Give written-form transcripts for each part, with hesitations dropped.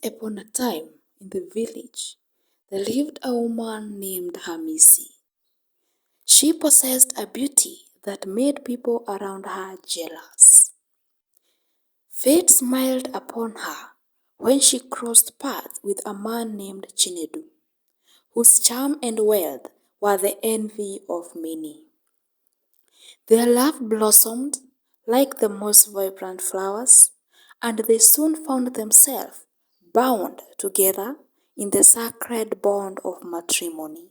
upon a time, in the village, there lived a woman named Hamisi. She possessed a beauty that made people around her jealous. Fate smiled upon her when she crossed paths with a man named Chinedu, whose charm and wealth were the envy of many. Their love blossomed like the most vibrant flowers, and they soon found themselves bound together in the sacred bond of matrimony.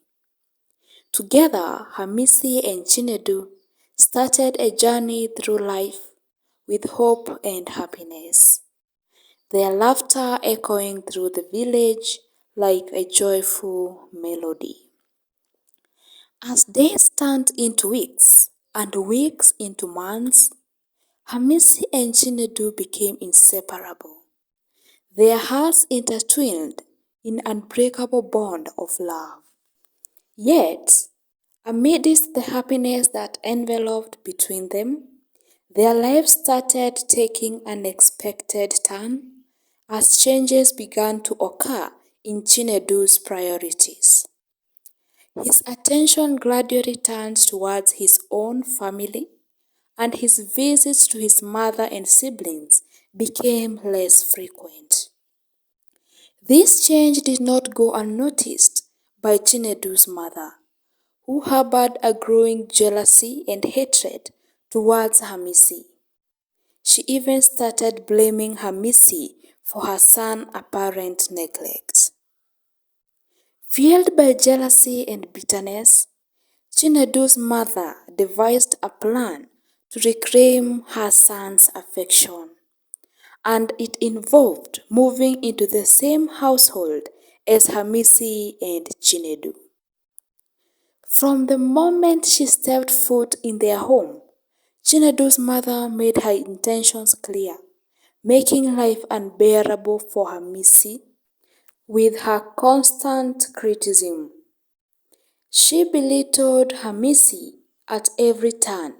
Together, Hamisi and Chinedu started a journey through life with hope and happiness, their laughter echoing through the village like a joyful melody. As days turned into weeks and weeks into months, Hamisi and Chinedu became inseparable, their hearts intertwined in an unbreakable bond of love. Yet, amidst the happiness that enveloped between them, their lives started taking an unexpected turn as changes began to occur in Chinedu's priorities. His attention gradually turned towards his own family, and his visits to his mother and siblings became less frequent. This change did not go unnoticed by Chinedu's mother, who harbored a growing jealousy and hatred towards Hamisi. She even started blaming Hamisi for her son's apparent neglect. Fueled by jealousy and bitterness, Chinedu's mother devised a plan to reclaim her son's affection, and it involved moving into the same household as Hamisi and Chinedu. From the moment she stepped foot in their home, Chinedu's mother made her intentions clear, making life unbearable for Hamisi with her constant criticism. She belittled Hamisi at every turn,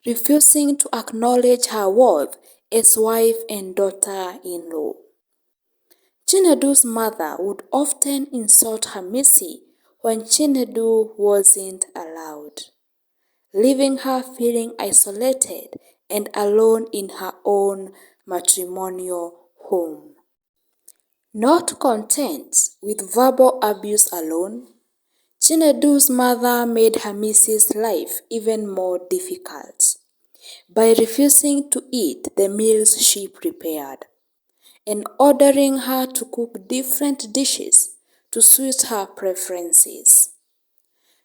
refusing to acknowledge her worth as wife and daughter-in-law. Chinedu's mother would often insult Hamisi when Chinedu wasn't allowed, leaving her feeling isolated and alone in her own matrimonial home. Not content with verbal abuse alone, Chinedu's mother made Hamisi's life even more difficult by refusing to eat the meals she prepared and ordering her to cook different dishes to suit her preferences.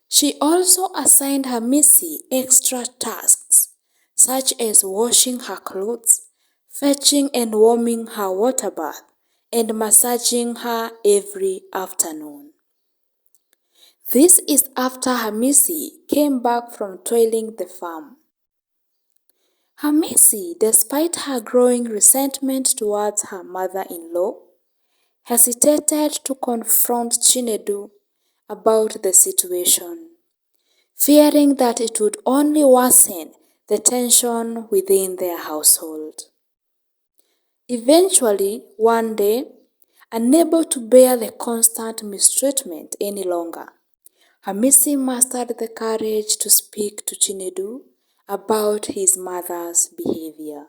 She also assigned Hamisi extra tasks such as washing her clothes, fetching and warming her water bath, and massaging her every afternoon. This is after Hamisi came back from toiling the farm. Hamisi, despite her growing resentment towards her mother-in-law, hesitated to confront Chinedu about the situation, fearing that it would only worsen the tension within their household. Eventually, one day, unable to bear the constant mistreatment any longer, Hamisi mustered the courage to speak to Chinedu about his mother's behavior.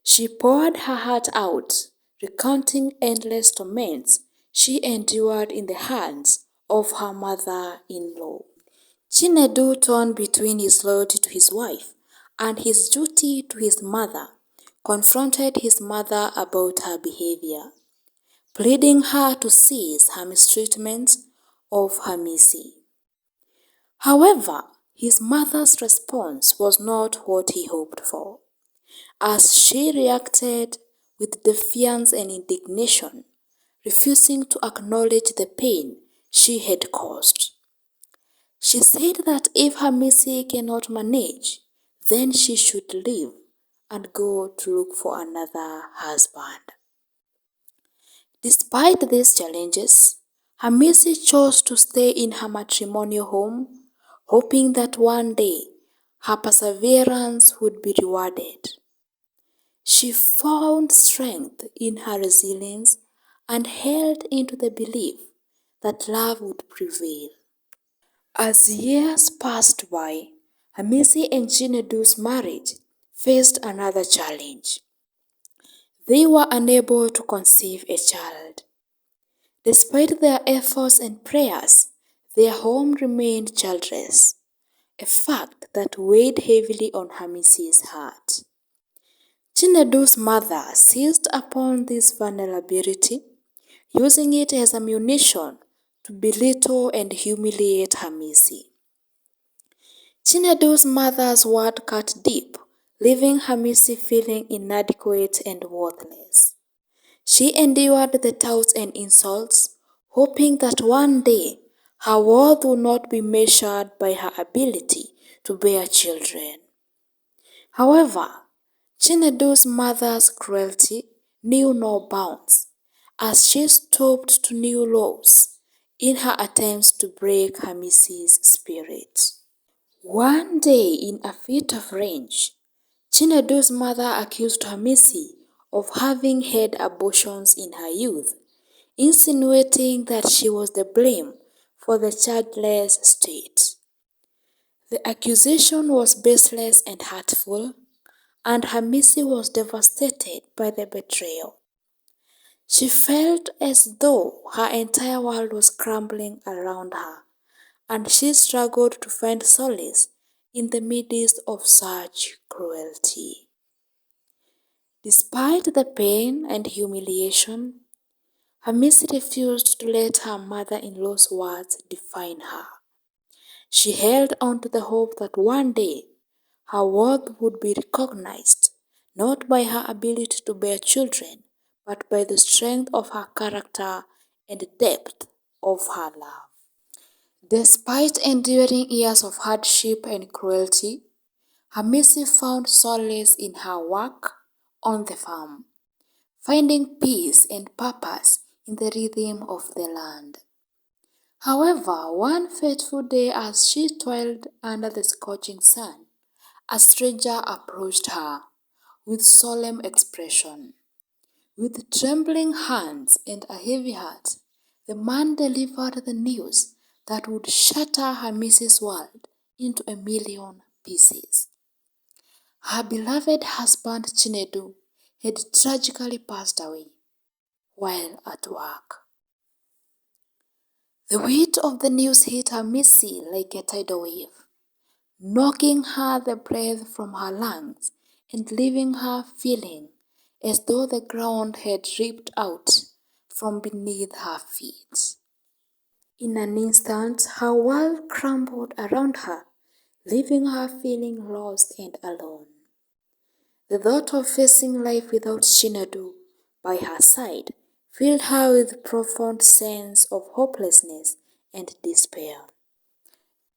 She poured her heart out, recounting endless torments she endured in the hands of her mother-in-law. Chinedu, torn between his loyalty to his wife and his duty to his mother, confronted his mother about her behavior, pleading her to cease her mistreatment of Hamisi. However, his mother's response was not what he hoped for, as she reacted with defiance and indignation, refusing to acknowledge the pain she had caused. She said that if Hamisi cannot manage, then she should leave and go to look for another husband. Despite these challenges, Hamisi chose to stay in her matrimonial home, hoping that one day her perseverance would be rewarded. She found strength in her resilience and held into the belief that love would prevail. As years passed by, Hamisi and Chinedu's marriage faced another challenge. They were unable to conceive a child. Despite their efforts and prayers, their home remained childless, a fact that weighed heavily on Hamisi's heart. Chinedu's mother seized upon this vulnerability, using it as ammunition to belittle and humiliate Hamisi. Chinedu's mother's word cut deep, leaving Hamisi feeling inadequate and worthless. She endured the taunts and insults, hoping that one day her worth would not be measured by her ability to bear children. However, Chinedu's mother's cruelty knew no bounds, as she stooped to new lows in her attempts to break Hamisi's spirit. One day, in a fit of rage, Chinedu's mother accused Hamisi of having had abortions in her youth, insinuating that she was the blame for the childless state. The accusation was baseless and hurtful, and Hamisi was devastated by the betrayal. She felt as though her entire world was crumbling around her, and she struggled to find solace in the midst of such cruelty. Despite the pain and humiliation, Hamisi refused to let her mother-in-law's words define her. She held on to the hope that one day her worth would be recognized, not by her ability to bear children, but by the strength of her character and the depth of her love. Despite enduring years of hardship and cruelty, Hamisi found solace in her work on the farm, finding peace and purpose in the rhythm of the land. However, one fateful day as she toiled under the scorching sun, a stranger approached her with solemn expression. With trembling hands and a heavy heart, the man delivered the news that would shatter Hamisi's world into a million pieces. Her beloved husband Chinedu had tragically passed away while at work. The weight of the news hit Hamisi like a tidal wave, knocking her the breath from her lungs and leaving her feeling as though the ground had ripped out from beneath her feet. In an instant, her world crumbled around her, leaving her feeling lost and alone. The thought of facing life without Chinedu by her side filled her with a profound sense of hopelessness and despair.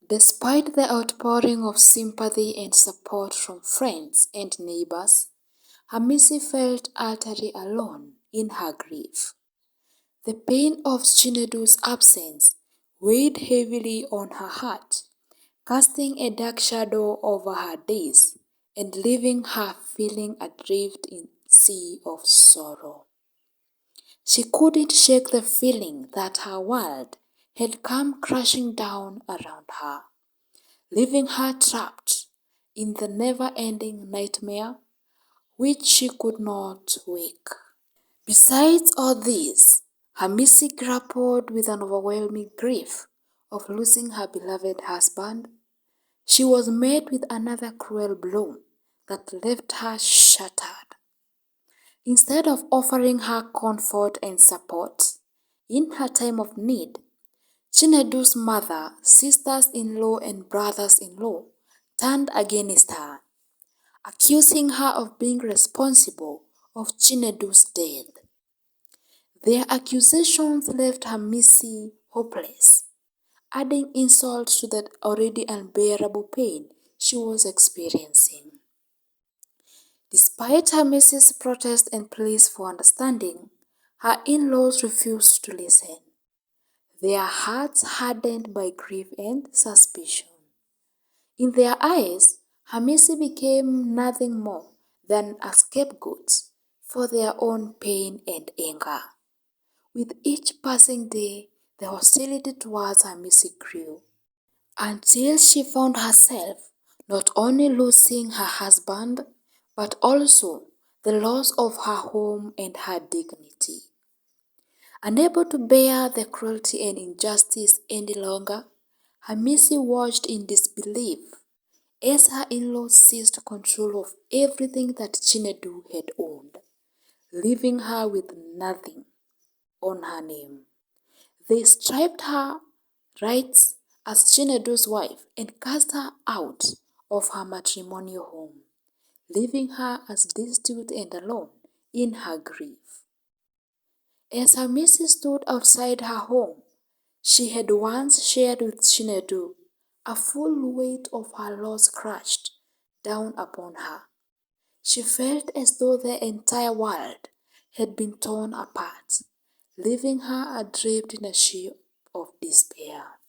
Despite the outpouring of sympathy and support from friends and neighbors, Hamisi felt utterly alone in her grief. The pain of Chinedu's absence weighed heavily on her heart, casting a dark shadow over her days and leaving her feeling adrift in a sea of sorrow. She couldn't shake the feeling that her world had come crashing down around her, leaving her trapped in the never-ending nightmare which she could not wake. Besides all this, Hamisi grappled with an overwhelming grief of losing her beloved husband. She was met with another cruel blow that left her shattered. Instead of offering her comfort and support in her time of need, Chinedu's mother, sisters-in-law, and brothers-in-law turned against her, accusing her of being responsible of Chinedu's death. Their accusations left Hamisi hopeless, adding insult to the already unbearable pain she was experiencing. Despite Hamisi's protest and pleas for understanding, her in-laws refused to listen, their hearts hardened by grief and suspicion. In their eyes, Hamisi became nothing more than a scapegoat for their own pain and anger. With each passing day, the hostility towards Hamisi grew, until she found herself not only losing her husband, but also the loss of her home and her dignity. Unable to bear the cruelty and injustice any longer, Hamisi watched in disbelief as her in-laws seized control of everything that Chinedu had owned, leaving her with nothing on her name. They stripped her rights as Chinedu's wife and cast her out of her matrimonial home, leaving her as destitute and alone in her grief. As Hamisi stood outside her home, she had once shared with Chinedu, a full weight of her loss crashed down upon her. She felt as though the entire world had been torn apart, leaving her adrift in a sea of despair.